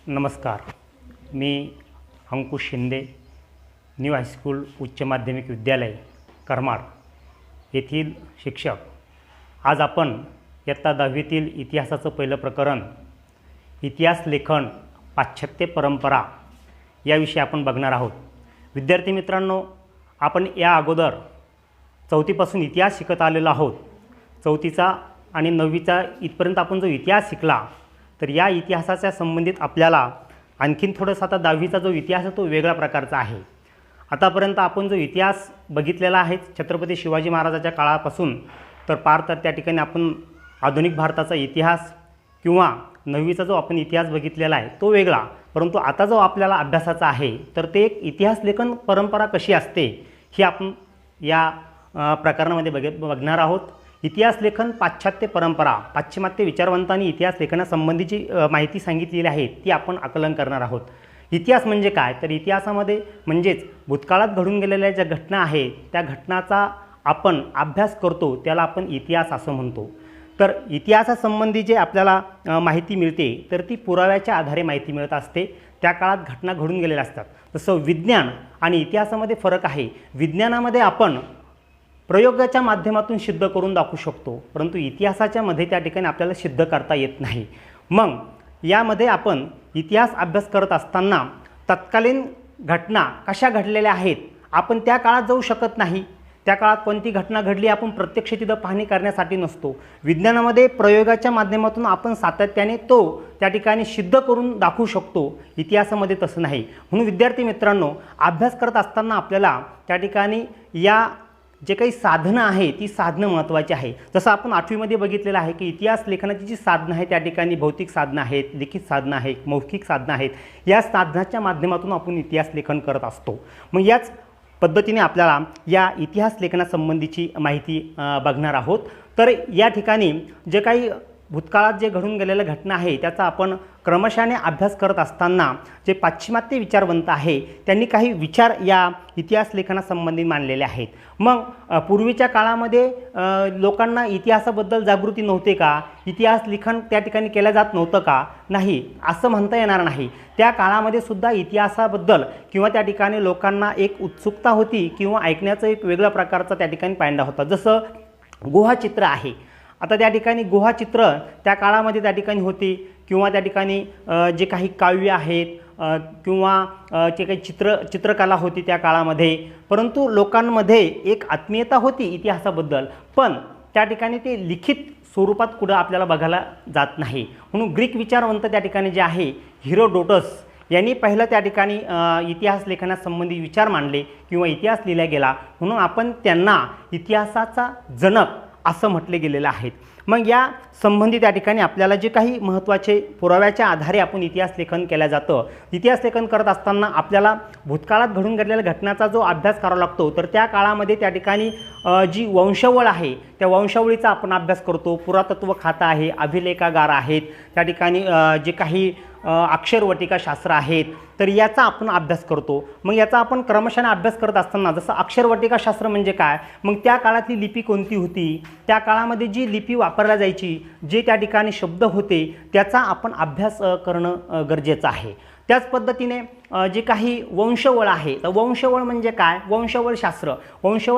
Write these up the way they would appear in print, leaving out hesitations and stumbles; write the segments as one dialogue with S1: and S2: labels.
S1: नमस्कार. मी Ankush Shinde, new high school उच्च माध्यमिक विद्यालय करमाड येथील शिक्षक. आज आपण इयत्ता 10वीतील इतिहासाचं पहिलं प्रकरण इतिहास लेखन पाश्चात्य परंपरा याविषयी आपण बघणार आहोत. विद्यार्थी मित्रांनो, आपण या अगोदर 4थीपासून इतिहास शिकत आलेलो आहोत. 4थीचा आणि 9वीचा इथपर्यंत आपण जो इतिहास शिकला, तर या इतिहासाच्या संबंधित आपल्याला आणखीन थोडंसं आता 10वीचा जो इतिहास आहे तो वेगळ्या प्रकारचा आहे. आतापर्यंत आपण जो इतिहास बघितलेला आहे छत्रपती शिवाजी महाराजाच्या काळापासून तर पार तर त्या ठिकाणी आपण आधुनिक भारताचा इतिहास किंवा 9वीचा जो आपण इतिहास बघितलेला आहे तो वेगळा. परंतु आता जो आपल्याला अभ्यासाचा आहे तर ते एक इतिहास लेखन परंपरा कशी असते ही आपण या प्रकरणामध्ये बघणार आहोत. इतिहास लेखन पाश्चात्य परंपरा, पाश्चिमात्य विचारवंतांनी इतिहास लेखनासंबंधीची माहिती सांगितलेली आहे ती आपण आकलन करणार आहोत. इतिहास म्हणजे काय, तर इतिहासामध्ये म्हणजेच भूतकाळात घडून गेलेल्या ज्या घटना आहेत त्या घटनाचा आपण अभ्यास करतो त्याला आपण इतिहास असं म्हणतो. तर इतिहासासंबंधी जे आपल्याला माहिती मिळते तर ती पुराव्याच्या आधारे माहिती मिळत असते. त्या काळात घटना घडून गेलेल्या असतात. तसं विज्ञान आणि इतिहासामध्ये फरक आहे. विज्ञानामध्ये आपण प्रयोगाच्या माध्यमातून सिद्ध करून दाखवू शकतो, परंतु इतिहासाच्या मध्ये त्या ठिकाणी आपल्याला सिद्ध करता येत नाही. मग यामध्ये आपण इतिहास अभ्यास करत असताना तत्कालीन घटना कशा घडलेल्या आहेत आपण त्या काळात जाऊ शकत नाही. त्या काळात कोणती घटना घडली आपण प्रत्यक्ष तिथं पाहणी करण्यासाठी नसतो. विज्ञानामध्ये प्रयोगाच्या माध्यमातून आपण सातत्याने तो त्या ठिकाणी सिद्ध करून दाखवू शकतो. इतिहासामध्ये तसं नाही. म्हणून विद्यार्थी मित्रांनो, अभ्यास करत असताना आपल्याला त्या ठिकाणी या जे काही साधनं आहे ती साधनं महत्त्वाची आहे. जसं आपण 8वीमध्ये बघितलेलं आहे की इतिहास लेखनाची जी साधनं आहे त्या ठिकाणी भौतिक साधनं आहेत, लिखित साधनं आहेत, मौखिक साधनं आहेत. या साधनाच्या माध्यमातून आपण इतिहास लेखन करत असतो. मग याच पद्धतीने आपल्याला या इतिहास लेखनासंबंधीची माहिती बघणार आहोत. तर या ठिकाणी जे काही भूतकाळात जे घडून गेलेल्या घटना आहे त्याचा आपण क्रमशःने अभ्यास करत असताना जे पाश्चिमात्य विचारवंत आहे त्यांनी काही विचार या इतिहास लेखनासंबंधी मांडलेले आहेत. मग पूर्वीच्या काळामध्ये लोकांना इतिहासाबद्दल जागृती नव्हते का, इतिहास लेखन त्या ठिकाणी केलं जात नव्हतं का, नाही असं म्हणता येणार नाही. त्या काळामध्ये सुद्धा इतिहासाबद्दल किंवा त्या ठिकाणी लोकांना एक उत्सुकता होती किंवा ऐकण्याचं एक वेगळ्या प्रकारचा त्या ठिकाणी पायंडा होता. जसं गुहाचित्र आहे. आता त्या ठिकाणी गुहाचित्र त्या काळामध्ये त्या ठिकाणी होती किंवा त्या ठिकाणी जे काही काव्य आहेत किंवा जे काही चित्रकला होती त्या काळामध्ये. परंतु लोकांमध्ये एक आत्मीयता होती इतिहासाबद्दल, पण त्या ठिकाणी ते लिखित स्वरूपात कुठं आपल्याला बघायला जात नाही. म्हणून ग्रीक विचारवंत त्या ठिकाणी जे आहे हेरोडोटस यांनी पहिलं त्या ठिकाणी इतिहास लेखनासंबंधी विचार मांडले किंवा इतिहास लिहिला गेला, म्हणून आपण त्यांना इतिहासाचा जनक असं म्हटले गेलेलं आहे. मग या संबंधी त्या ठिकाणी आपल्याला जे काही महत्त्वाचे पुराव्याच्या आधारे आपण इतिहास लेखन केलं जातं. इतिहास लेखन करत असताना आपल्याला भूतकाळात घडून गेलेल्या घटनाचा जो अभ्यास करावा लागतो, तर त्या काळामध्ये त्या ठिकाणी जी वंशावळ आहे त्या वंशावळीचा आपण अभ्यास करतो. पुरातत्व खातं आहे, अभिलेखागार आहेत, त्या ठिकाणी जे काही अक्षरवटिकाशास्त्र आहेत तर याचा आपण अभ्यास करतो. मग याचा आपण क्रमशः अभ्यास करत असताना जसं अक्षरवटिकाशास्त्र म्हणजे काय, मग त्या काळातली लिपी कोणती होती, त्या काळामध्ये जी लिपी वापरल्या जायची, जे त्या ठिकाणी शब्द होते त्याचा आपण अभ्यास करणं गरजेचं आहे. त्याच पद्धतीने जे काही वंशवळ आहे तर वंशवळ म्हणजे काय, वंशवळ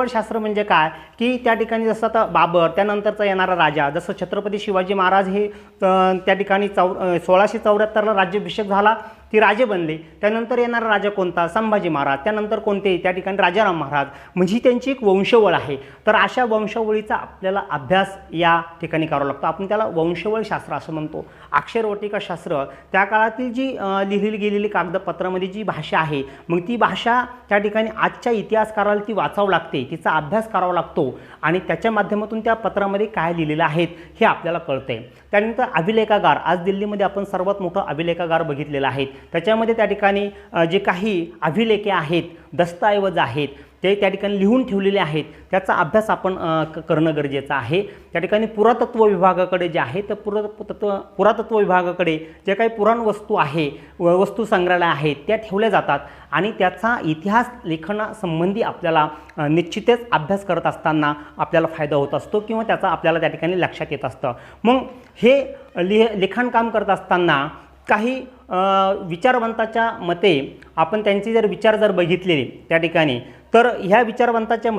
S1: शास्त्र म्हणजे काय की त्या ठिकाणी जसं आता बाबर त्यानंतरचा येणारा राजा, जसं छत्रपती शिवाजी महाराज हे त्या ठिकाणी 1674ला राज्याभिषेक झाला, ते राजे बनले. त्यानंतर येणारा राजा कोणता, संभाजी महाराज, त्यानंतर कोणते त्या ठिकाणी राजाराम महाराज, म्हणजे त्यांची एक वंशवळ आहे. तर अशा वंशवळीचा आपल्याला अभ्यास या ठिकाणी करावा लागतो. आपण त्याला वंशवळ शास्त्र असं म्हणतो. अक्षरवटिकाशास्त्र त्या काळातील जी लिहिली गेलेली कागदपत्रामध्ये जी भाषा आहे, मग ती भाषा त्या ठिकाणी आजच्या इतिहासकाराला ती वाचावं लागते, तिचा अभ्यास करावा लागतो आणि त्याच्या माध्यमातून त्या पत्रामध्ये काय लिहिलेलं आहे हे आपल्याला कळते. त्यानंतर अभिलेखागार, आज दिल्लीमध्ये आपण सर्वात मोठं अभिलेखागार बघितलेला आहे. त्याच्यामध्ये त्या ठिकाणी जे काही अभिलेखे आहेत, दस्तऐवज आहेत ते त्या ठिकाणी लिहून ठेवलेले आहेत, त्याचा अभ्यास आपण करणं गरजेचं आहे. त्या ठिकाणी पुरातत्व विभागाकडे जे आहे तर पुरातत्व विभागाकडे जे काही पुराण वस्तू आहे, वस्तू संग्रहालय आहेत त्या ठेवल्या जातात आणि त्याचा इतिहास लेखनासंबंधी आपल्याला निश्चितच अभ्यास करत असताना आपल्याला फायदा होत असतो किंवा त्याचा आपल्याला त्या ठिकाणी लक्षात येत असतं. मग हे लिखाणकाम करत असताना काही विचारवंताच्या मते आपण त्यांचे जर विचार जर बघितले त्या ठिकाणी, तर ह्या विचारवंताच्या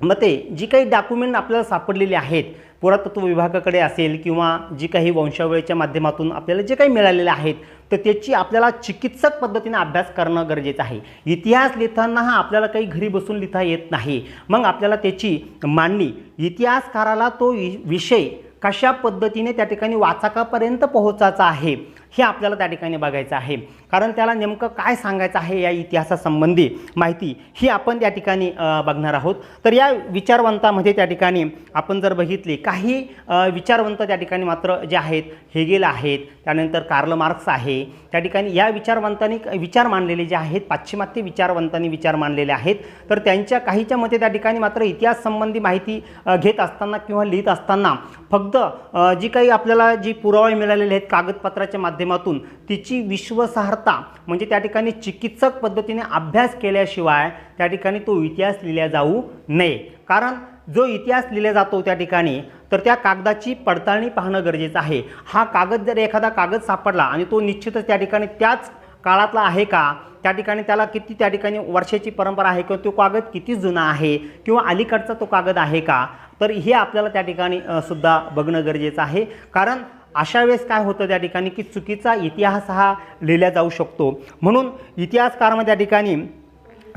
S1: मते जी काही डॉक्युमेंट आपल्याला सापडलेली आहेत, पुरातत्व विभागाकडे असेल किंवा जी काही वंशावळीच्या माध्यमातून आपल्याला जे काही मिळालेले आहेत, तर त्याची आपल्याला चिकित्सक पद्धतीने अभ्यास करणं गरजेचं आहे. इतिहास लिहिताना हा आपल्याला काही घरी बसून लिहिता येत नाही. मग आपल्याला त्याची मांडणी, इतिहासकाराला तो विषय कशा पद्धतीने त्या ठिकाणी वाचकापर्यंत पोहोचायचा आहे हे आपल्याला त्या ठिकाणी बघायचं आहे. कारण त्याला नेमकं काय सांगायचं आहे या इतिहासासंबंधी माहिती ही आपण त्या ठिकाणी बघणार आहोत. तर या विचारवंतामध्ये त्या ठिकाणी आपण जर बघितले, काही विचारवंत त्या ठिकाणी मात्र जे आहेत, हेगेल आहेत, त्यानंतर कार्ल मार्क्स आहे. त्या ठिकाणी या विचारवंतांनी विचार मांडलेले जे आहेत, पाश्चिमात्य विचारवंतांनी विचार मांडलेले आहेत. तर त्यांच्या काहीच्या मते त्या ठिकाणी मात्र इतिहास संबंधी माहिती घेत असताना किंवा लिहित असताना फक्त जी काही आपल्याला जी पुरावे मिळालेले आहेत कागदपत्राच्या माध्यमातून, तिची विश्वासार्हता म्हणजे त्या ठिकाणी चिकित्सक पद्धतीने अभ्यास केल्याशिवाय त्या ठिकाणी तो इतिहास लिहिला जाऊ नये. कारण जो इतिहास लिहिला जातो त्या ठिकाणी, तर त्या कागदाची पडताळणी पाहणं गरजेचं आहे. हा कागद जर एखादा कागद सापडला आणि तो निश्चितच त्या ठिकाणी त्याच काळातला आहे का, त्या ठिकाणी त्याला किती त्या ठिकाणी वर्षाची परंपरा आहे किंवा तो कागद किती जुना आहे किंवा अलीकडचा तो कागद आहे का, तर हे आपल्याला त्या ठिकाणी सुद्धा बघणं गरजेचं आहे. कारण अशा वेळेस काय होतं त्या ठिकाणी की चुकीचा इतिहास हा लिहिला जाऊ शकतो. म्हणून इतिहासकारामध्ये त्या ठिकाणी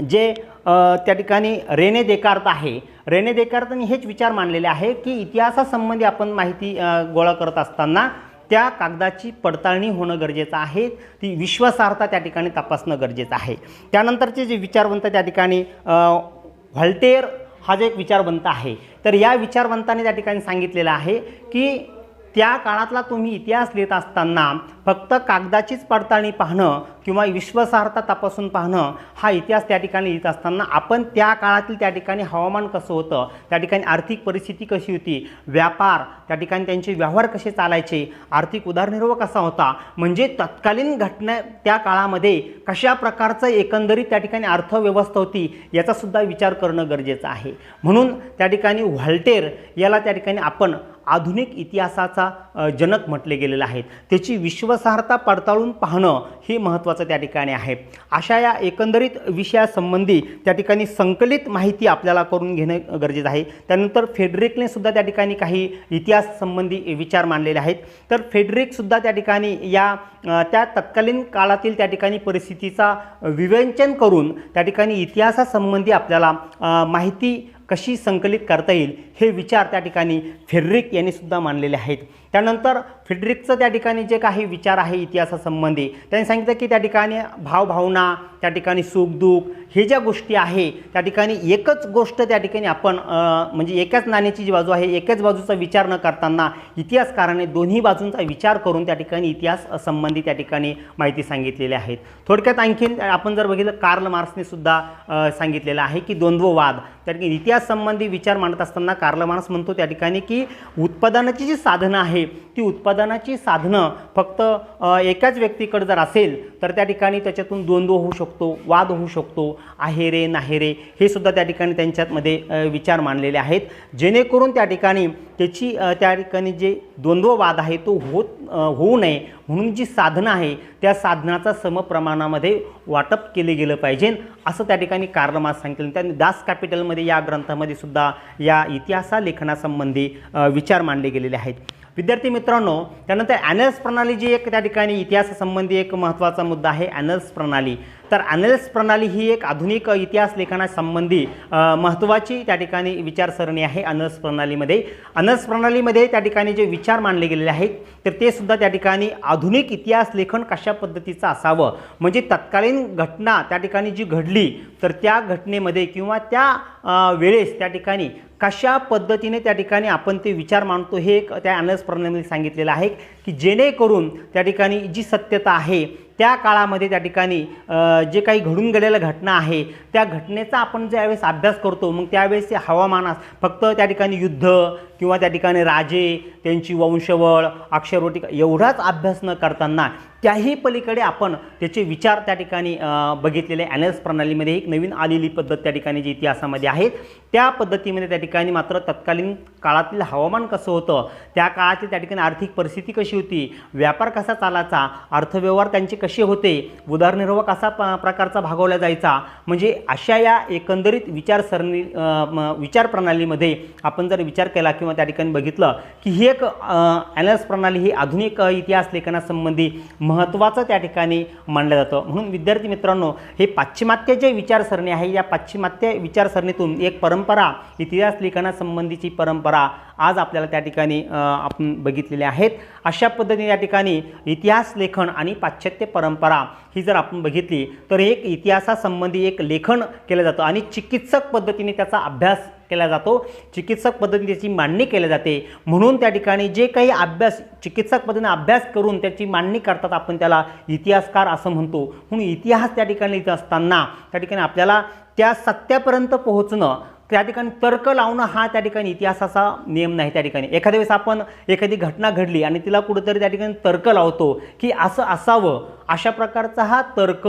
S1: जे त्या ठिकाणी रेने देकार्त आहे, रेने देकार्तनी हेच विचार मांडलेले आहे की इतिहासासंबंधी आपण माहिती गोळा करत असताना त्या कागदाची पडताळणी होणं गरजेचं आहे, ती विश्वासार्हता त्या ठिकाणी तपासणं गरजेचं आहे. त्यानंतरचे जे विचारवंत त्या ठिकाणी व्हॉल्टेअर हा जो एक विचारवंत आहे, तर या विचारवंताने त्या ठिकाणी सांगितलेलं आहे की त्या काळातला तुम्ही इतिहास लिहित असताना फक्त कागदाचीच पडताळणी पाहणं किंवा विश्वासार्हता तपासून पाहणं हा इतिहास त्या ठिकाणी लिहित असताना आपण त्या काळातील त्या ठिकाणी हवामान कसं होतं, त्या ठिकाणी आर्थिक परिस्थिती कशी होती, व्यापार त्या ठिकाणी त्यांचे व्यवहार कसे चालायचे, आर्थिक उदरनिर्वाह कसा होता, म्हणजे तत्कालीन घटना त्या काळामध्ये कशा प्रकारचं एकंदरीत त्या ठिकाणी अर्थव्यवस्था होती याचा सुद्धा विचार करणं गरजेचं आहे. म्हणून त्या ठिकाणी व्हॉल्टेअर याला त्या ठिकाणी आपण आधुनिक इतिहासाचा जनक म्हटले गेलेलं आहे. त्याची विश्वासार्हता पडताळून पाहणं हे महत्त्वाचं त्या ठिकाणी आहे. अशा या एकंदरीत विषयासंबंधी त्या ठिकाणी संकलित माहिती आपल्याला करून घेणं गरजेचं आहे. त्यानंतर फेडरिकने सुद्धा त्या ठिकाणी काही इतिहास संबंधी विचार मांडलेले आहेत. तर फेडरिकसुद्धा त्या ठिकाणी या त्या तत्कालीन काळातील त्या ठिकाणी परिस्थितीचा विवेचन करून त्या ठिकाणी इतिहासासंबंधी आपल्याला माहिती कशी संकलित करता येईल हे विचार त्या ठिकाणी फेडरिक यांनी सुद्धा मांडलेले आहेत. त्यानंतर फेडरिकचं त्या ठिकाणी जे काही विचार आहे इतिहासासंबंधी, त्यांनी सांगितलं की त्या ठिकाणी भावभावना, त्या ठिकाणी सुखदुःख हे ज्या गोष्टी आहे त्या ठिकाणी एकच गोष्ट त्या ठिकाणी आपण म्हणजे एकाच नाण्याची जी बाजू आहे, एकाच बाजूचा विचार न करताना इतिहासकाराने दोन्ही बाजूंचा विचार करून त्या ठिकाणी इतिहास संबंधी त्या ठिकाणी माहिती सांगितलेली आहे. थोडक्यात आणखीन आपण जर बघितलं, कार्ल मार्क्सने सुद्धा सांगितलेलं आहे की द्वंद्ववाद, त्या ठिकाणी इतिहास संबंधी विचार मांडत असताना कार्ल मार्क्स म्हणतो त्या ठिकाणी की उत्पादनाची जी साधनं आहे ती उत्पादनाची साधनं फक्त एकाच व्यक्तीकडे जर असेल तर त्या ठिकाणी त्याच्यातून द्वंद्व होऊ शकतो, वाद होऊ शकतो, आहे रे नाही रे हे सुद्धा त्या ठिकाणी त्यांच्यामध्ये विचार मांडलेले आहेत. जेणेकरून त्या ठिकाणी त्याची त्या ठिकाणी जे द्वंद्ववाद आहे तो होऊ नये म्हणून जी साधनं आहे त्या साधनाचा समप्रमाणामध्ये वाटप केले गेलं पाहिजे असं त्या ठिकाणी कार्ल मार्क्स सांगितलं. त्यांनी दास कॅपिटलमध्ये या ग्रंथामध्ये सुद्धा या इतिहास लेखनासंबंधी विचार मांडले गेलेले आहेत. विद्यार्थी मित्रांनो, त्यानंतर ॲनल्स प्रणाली जी एक त्या ठिकाणी इतिहासासंबंधी एक महत्त्वाचा मुद्दा आहे, ॲनल्स प्रणाली. तर ॲनल्स प्रणाली ही एक आधुनिक इतिहास लेखनासंबंधी महत्त्वाची त्या ठिकाणी विचारसरणी आहे. ॲनल्स प्रणालीमध्ये त्या ठिकाणी जे विचार मांडले गेलेले आहेत तर ते सुद्धा त्या ठिकाणी आधुनिक इतिहास लेखन कशा पद्धतीचं असावं, म्हणजे तत्कालीन घटना त्या ठिकाणी जी घडली तर त्या घटनेमध्ये किंवा त्या वेळेस त्या ठिकाणी कशा पद्धतीने त्या ठिकाणी आपण ते विचार मांडतो हे एक त्या ॲनल्स प्रणालीमध्ये सांगितलेलं आहे की जेणेकरून त्या ठिकाणी जी सत्यता आहे त्या काळामध्ये त्या ठिकाणी जे काही घडून गेलेल्या घटना आहे त्या घटनेचा आपण ज्यावेळेस अभ्यास करतो मग त्यावेळेस हवामानास फक्त त्या ठिकाणी युद्ध किंवा त्या ठिकाणी राजे, त्यांची वंशवळ, अक्षरवटिका एवढाच अभ्यास न करताना त्याही पलीकडे आपण त्याचे विचार त्या ठिकाणी बघितलेले ॲनल्स प्रणालीमध्ये एक नवीन आलेली पद्धत त्या ठिकाणी जी इतिहासामध्ये आहे त्या पद्धतीमध्ये त्या ठिकाणी मात्र तत्कालीन काळातील हवामान कसं होतं, त्या काळातील त्या ठिकाणी आर्थिक परिस्थिती कशी होती, व्यापार कसा चालायचा, अर्थव्यवहार त्यांचे कसे होते, उदरनिर्वाह कसा प्रकारचा भागवला जायचा, म्हणजे अशा या एकंदरीत विचार प्रणालीमध्ये आपण जर विचार केला किंवा त्या ठिकाणी बघितलं की ही एक ॲनल्स प्रणाली ही आधुनिक इतिहास लेखनासंबंधी महत्त्वाचं त्या ठिकाणी मानलं जातं. म्हणून विद्यार्थी मित्रांनो, हे पाश्चिमात्य जे विचारसरणी आहे या पाश्चिमात्य विचारसरणीतून एक परंपरा, इतिहास लेखनासंबंधीची परंपरा आज आपल्याला त्या ठिकाणी आपण बघितलेले आहेत. अशा पद्धतीने या ठिकाणी इतिहास लेखन आणि पाश्चात्य परंपरा ही जर आपण बघितली तर एक इतिहासासंबंधी एक लेखन केलं जातं आणि चिकित्सक पद्धतीने त्याचा अभ्यास केला जातो, चिकित्सक पद्धतीने त्याची मांडणी केली जाते. म्हणून त्या ठिकाणी जे काही अभ्यास चिकित्सक पद्धतीने अभ्यास करून त्याची मांडणी करतात आपण त्याला इतिहासकार असं म्हणतो. म्हणून इतिहास त्या ठिकाणी लिहित असताना त्या ठिकाणी आपल्याला त्या सत्यापर्यंत पोहोचणं, त्या ठिकाणी तर्क लावणं हा त्या ठिकाणी इतिहासाचा नियम नाही. त्या ठिकाणी एखाद्या वेळेस आपण एखादी घटना घडली आणि तिला कुठेतरी त्या ठिकाणी तर्क लावतो की असं असावं, अशा प्रकारचा हा तर्क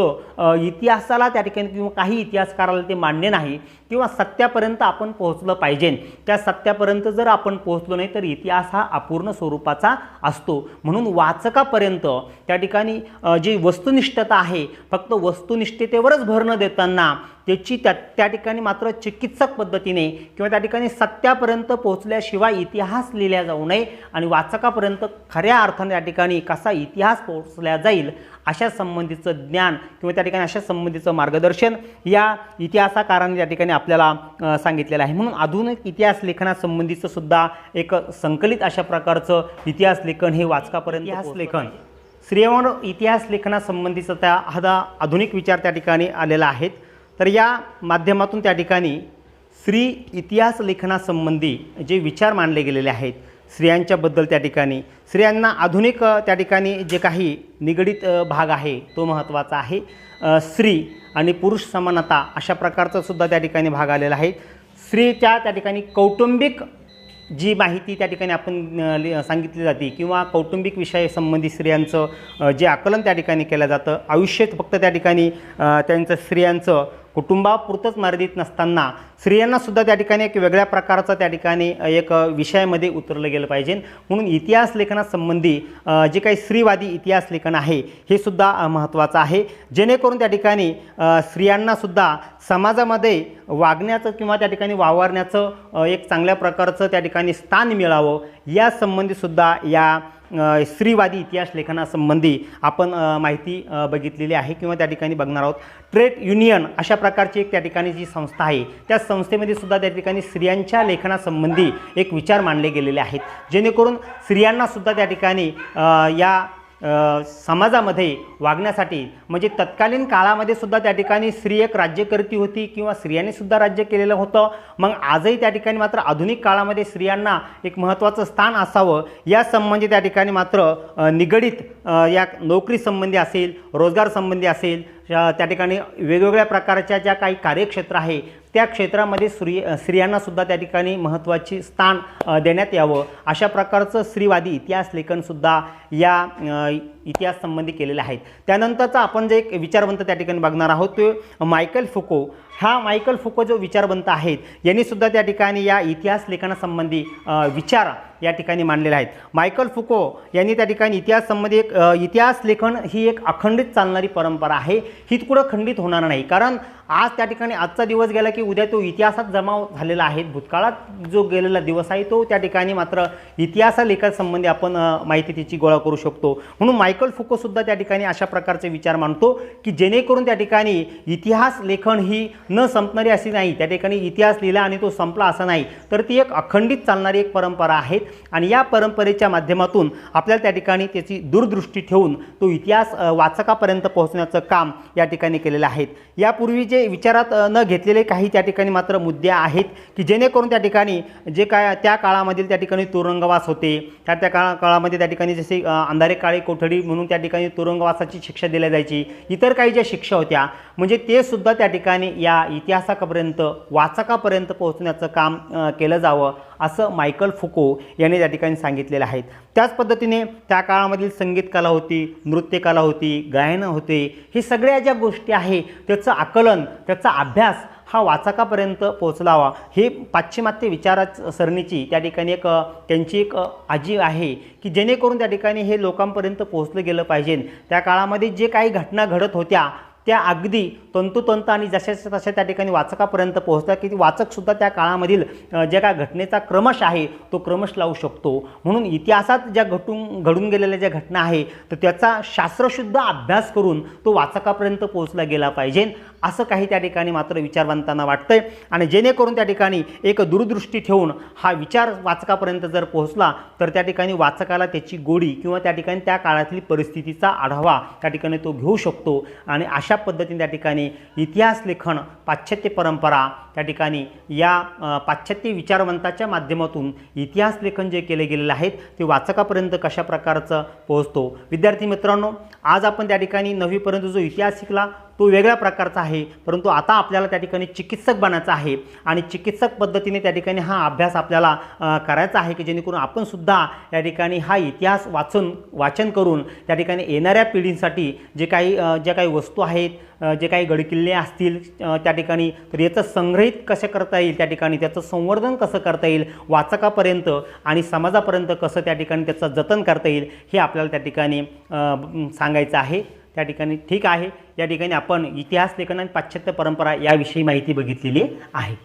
S1: इतिहासाला त्या ठिकाणी किंवा काही इतिहासकाराला ते मान्य नाही किंवा सत्यापर्यंत आपण पोहोचलं पाहिजे. त्या सत्यापर्यंत जर आपण पोहोचलो नाही तर इतिहास हा अपूर्ण स्वरूपाचा असतो. म्हणून वाचकापर्यंत त्या ठिकाणी जी वस्तुनिष्ठता आहे फक्त वस्तुनिष्ठतेवरच भर न देताना त्याची त्या ठिकाणी मात्र चिकित्सक पद्धतीने किंवा त्या ठिकाणी सत्यापर्यंत पोहोचल्याशिवाय इतिहास लिहिला जाऊ नये आणि वाचकापर्यंत खऱ्या अर्थाने त्या ठिकाणी कसा इतिहास पोहोचला जाईल अशा संबंधीचं ज्ञान किंवा त्या ठिकाणी अशा संबंधीचं मार्गदर्शन या इतिहासकारांनी त्या ठिकाणी आपल्याला सांगितलेलं आहे. म्हणून आधुनिक इतिहास लेखनासंबंधीचं सुद्धा एक संकलित अशा प्रकारचं इतिहास लेखन हे वाचकापर्यंत इतिहास लेखन श्रेयवण इतिहास लेखनासंबंधीचं त्या हा आधुनिक विचार त्या ठिकाणी आलेला आहेत. तर या माध्यमातून त्या ठिकाणी स्त्री इतिहास लेखनासंबंधी जे विचार मांडले गेलेले आहेत स्त्रियांच्याबद्दल, त्या ठिकाणी स्त्रियांना आधुनिक त्या ठिकाणी जे काही निगडीत भाग आहे तो महत्त्वाचा आहे. स्त्री आणि पुरुष समानता अशा प्रकारचा सुद्धा त्या ठिकाणी भाग आलेला आहे. स्त्रीच्या त्या ठिकाणी कौटुंबिक जी माहिती त्या ठिकाणी आपण सांगितली जाते किंवा कौटुंबिक विषयासंबंधी स्त्रियांचं जे आकलन त्या ठिकाणी केलं जातं, आयुष्यात फक्त त्या ठिकाणी त्यांचं स्त्रियांचं कुटुंबापुरतंच मर्यादित नसताना स्त्रियांनासुद्धा त्या ठिकाणी एक वेगळ्या प्रकारचं त्या ठिकाणी एक विषयामध्ये उतरलं गेलं पाहिजे. म्हणून इतिहास लेखनासंबंधी जे काही स्त्रीवादी इतिहास लेखन आहे हे सुद्धा महत्त्वाचं आहे, जेणेकरून त्या ठिकाणी स्त्रियांनासुद्धा समाजामध्ये वागण्याचं किंवा त्या ठिकाणी वावरण्याचं एक चांगल्या प्रकारचं त्या ठिकाणी स्थान मिळावं या संबंधीसुद्धा या स्त्रीवादी इतिहास लेखनासंबंधी आपण माहिती बघितलेली आहे किंवा त्या ठिकाणी बघणार आहोत. ट्रेड युनियन अशा प्रकारची एक त्या ठिकाणी जी संस्था आहे त्या संस्थेमध्ये सुद्धा त्या ठिकाणी स्त्रियांच्या लेखनासंबंधी एक विचार मांडले गेलेले आहेत, जेणेकरून स्त्रियांनासुद्धा त्या ठिकाणी या समाजामध्ये वागण्यासाठी म्हणजे तत्कालीन काळामध्ये सुद्धा त्या ठिकाणी स्त्री एक राज्यकर्ती होती किंवा स्त्रियांनी सुद्धा राज्य केलेलं होतं. मग आजही त्या ठिकाणी मात्र आधुनिक काळामध्ये स्त्रियांना एक महत्त्वाचं स्थान असावं या संबंधी त्या ठिकाणी मात्र निगडीत या नोकरी संबंधी असेल, रोजगार संबंधी असेल, त्या ठिकाणी वेगवेगळ्या प्रकारच्या ज्या काही कार्यक्षेत्र आहे त्या क्षेत्रामध्ये स्त्रियांनासुद्धा त्या ठिकाणी महत्त्वाचे स्थान देण्यात यावं अशा प्रकारचं स्त्रीवादी इतिहास लेखनसुद्धा या इतिहास संबंधी केलेले आहेत. त्यानंतरचा आपण जे एक विचारवंत त्या ठिकाणी बघणार आहोत तो मायकेल फुको. हा मायकेल फुको जो विचारवंत आहेत यांनीसुद्धा त्या ठिकाणी या इतिहास लेखनासंबंधी विचार या ठिकाणी मांडलेले आहेत. मायकेल फुको यांनी त्या ठिकाणी इतिहास संबंधी एक इतिहास लेखन ही एक अखंडित चालणारी परंपरा आहे, ही कुठं खंडित होणार नाही. कारण आज त्या ठिकाणी आजचा दिवस गेला की उद्या तो इतिहासात जमा झालेला आहे. भूतकाळात जो गेलेला दिवस आहे तो त्या ठिकाणी मात्र इतिहास लेखनासंबंधी आपण माहिती त्याची गोळा करू शकतो. म्हणून मायकेल फुको सुद्धा त्या ठिकाणी अशा प्रकारचे विचार मांडतो की जेणेकरून त्या ठिकाणी इतिहास लेखन ही न संपणारी अशी नाही, त्या ठिकाणी इतिहास लिहिला आणि तो संपला असं नाही, तर ती एक अखंडित चालणारी एक परंपरा आहे आणि या परंपरेच्या माध्यमातून आपल्याला त्या ठिकाणी त्याची दूरदृष्टी ठेवून तो इतिहास वाचकापर्यंत पोहोचण्याचं काम या ठिकाणी केलेलं आहे. यापूर्वी जे विचारात न घेतलेले काही त्या ठिकाणी मात्र मुद्दे आहेत की जेणेकरून त्या ठिकाणी जे काय त्या काळामधील त्या ठिकाणी तुरुंगवास होते, त्या काळामध्ये त्या ठिकाणी जसे अंधारे काळे कोठडी म्हणून त्या ठिकाणी तुरुंगवासाची शिक्षा दिली जायची, इतर काही ज्या शिक्षा होत्या म्हणजे ते सुद्धा त्या ठिकाणी या इतिहासापर्यंत वाचकापर्यंत पोहोचण्याचं काम केलं जावं असं मायकल फुको यांनी त्या ठिकाणी सांगितलेलं आहे. त्याच पद्धतीने त्या काळामधील संगीत कला होती, नृत्यकला होती, गायन होते, हे सगळ्या ज्या गोष्टी आहे त्याचं आकलन, त्याचा अभ्यास हा वाचकापर्यंत पोहोचलावा, हे पाश्चिमात्य विचारसरणीची त्या ठिकाणी एक त्यांची एक आजी आहे की जेणेकरून त्या ठिकाणी हे लोकांपर्यंत पोहोचलं गेलं पाहिजे. त्या काळामध्ये जे काही घटना घडत होत्या त्या अगदी तंतोतंत आणि जशाच्या तशा त्या ठिकाणी वाचकापर्यंत पोहोचतात की वाचकसुद्धा त्या काळामधील ज्या काय घटनेचा क्रमश आहे तो क्रमश लावू शकतो. म्हणून इतिहासात ज्या घडून गेलेल्या ज्या घटना आहे तर त्याचा शास्त्रशुद्ध अभ्यास करून तो वाचकापर्यंत पोहोचला गेला पाहिजे असं काही त्या ठिकाणी मात्र विचारवंतांना वाटतंय. आणि जेणेकरून त्या ठिकाणी एक दूरदृष्टी ठेवून हा विचार वाचकापर्यंत जर पोहोचला तर त्या ठिकाणी वाचकाला त्याची गोडी किंवा त्या ठिकाणी त्या काळातील परिस्थितीचा आढावा त्या ठिकाणी तो घेऊ शकतो. आणि अशा पद्धतीने त्या ठिकाणी इतिहास लेखन, पाश्चात्य परंपरा त्या ठिकाणी या पाश्चात्य विचारवंताच्या माध्यमातून इतिहास लेखन जे केले गेलेले आहेत ते वाचकापर्यंत कशा प्रकारचं पोहोचतो. विद्यार्थी मित्रांनो, आज आपण त्या ठिकाणी 9वीपर्यंत जो इतिहास शिकला तो वेगळ्या प्रकारचा आहे, परंतु आता आपल्याला त्या ठिकाणी चिकित्सक बनायचं आहे आणि चिकित्सक पद्धतीने त्या ठिकाणी हा अभ्यास आपल्याला करायचा आहे की जेणेकरून आपण सुद्धा या ठिकाणी हा इतिहास वाचन करून त्या ठिकाणी येणाऱ्या पिढींसाठी ज्या काही वस्तू आहेत, जे काही गडकिल्ले असतील त्या ठिकाणी तर याचं संग्रहित कसं करता येईल, त्या ठिकाणी त्याचं संवर्धन कसं करता येईल, वाचकापर्यंत आणि समाजापर्यंत कसं त्या ठिकाणी त्याचं जतन करता येईल हे आपल्याला त्या ठिकाणी सांगायचं आहे. त्या ठिकाणी ठीक आहे, या ठिकाणी आपण इतिहास लेखन आणि पाश्चात्य परंपरा याविषयी माहिती बघितलेली आहे.